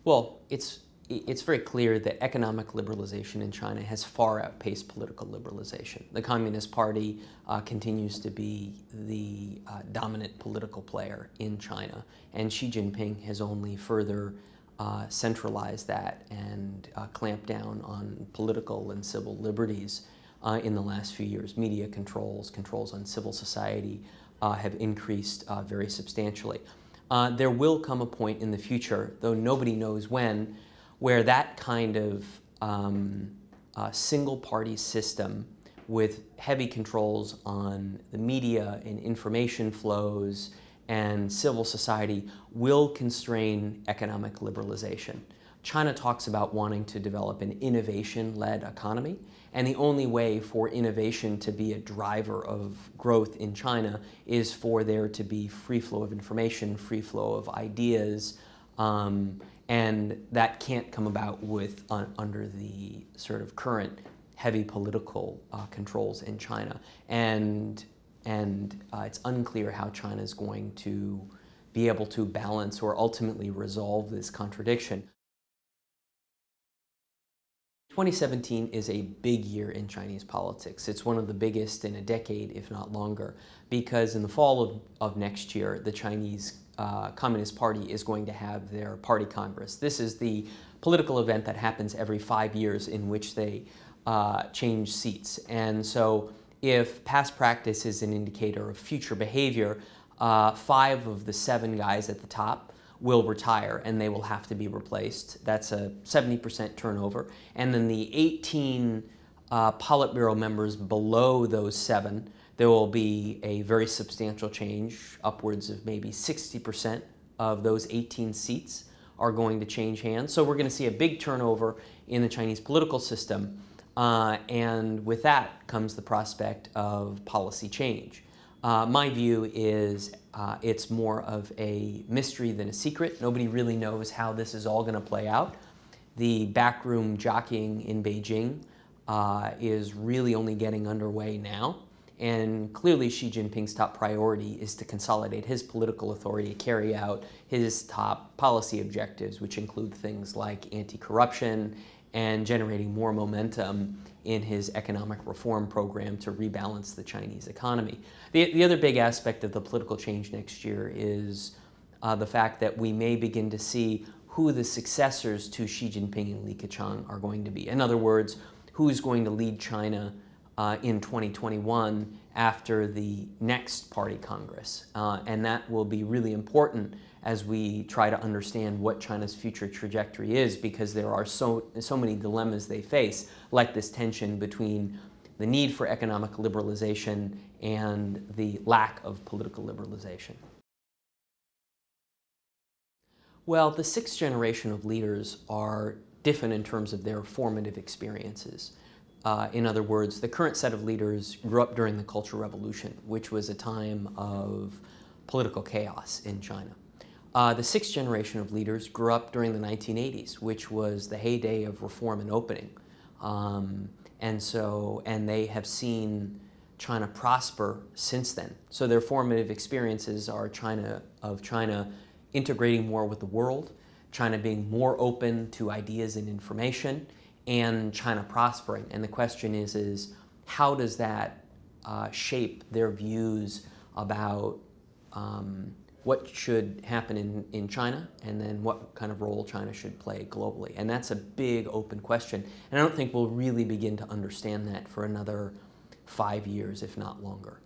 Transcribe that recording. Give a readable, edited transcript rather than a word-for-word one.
Well, it's very clear that economic liberalization in China has far outpaced political liberalization. The Communist Party continues to be the dominant political player in China, and Xi Jinping has only further centralized that and clamped down on political and civil liberties in the last few years. Media controls on civil society have increased very substantially. There will come a point in the future, though nobody knows when, where that kind of single-party system with heavy controls on the media and information flows and civil society will constrain economic liberalization. China talks about wanting to develop an innovation-led economy, and the only way for innovation to be a driver of growth in China is for there to be free flow of information, free flow of ideas, and that can't come about with under the sort of current heavy political controls in China. And it's unclear how China is going to be able to balance or ultimately resolve this contradiction. 2017 is a big year in Chinese politics. It's one of the biggest in a decade, if not longer, because in the fall of next year, the Chinese Communist Party is going to have their party congress. This is the political event that happens every 5 years in which they change seats. And so if past practice is an indicator of future behavior, 5 of the 7 guys at the top will retire and they will have to be replaced. That's a 70% turnover. And then the 18 Politburo members below those 7, there will be a very substantial change. Upwards of maybe 60% of those 18 seats are going to change hands. So we're going to see a big turnover in the Chinese political system. And with that comes the prospect of policy change. My view is it's more of a mystery than a secret. Nobody really knows how this is all going to play out. The backroom jockeying in Beijing is really only getting underway now. And clearly Xi Jinping's top priority is to consolidate his political authority to carry out his top policy objectives, which include things like anti-corruption and generating more momentum in his economic reform program to rebalance the Chinese economy. The other big aspect of the political change next year is the fact that we may begin to see who the successors to Xi Jinping and Li Keqiang are going to be. In other words, who's going to lead China in 2021 after the next party congress. And that will be really important as we try to understand what China's future trajectory is, because there are so many dilemmas they face, like this tension between the need for economic liberalization and the lack of political liberalization. Well, the 6th generation of leaders are different in terms of their formative experiences. In other words, the current set of leaders grew up during the Cultural Revolution, which was a time of political chaos in China. The 6th generation of leaders grew up during the 1980s, which was the heyday of reform and opening. And they have seen China prosper since then. So their formative experiences are China integrating more with the world, China being more open to ideas and information, and China prospering. And the question is how does that shape their views about what should happen in China, and then what kind of role China should play globally? And that's a big open question. And I don't think we'll really begin to understand that for another 5 years, if not longer.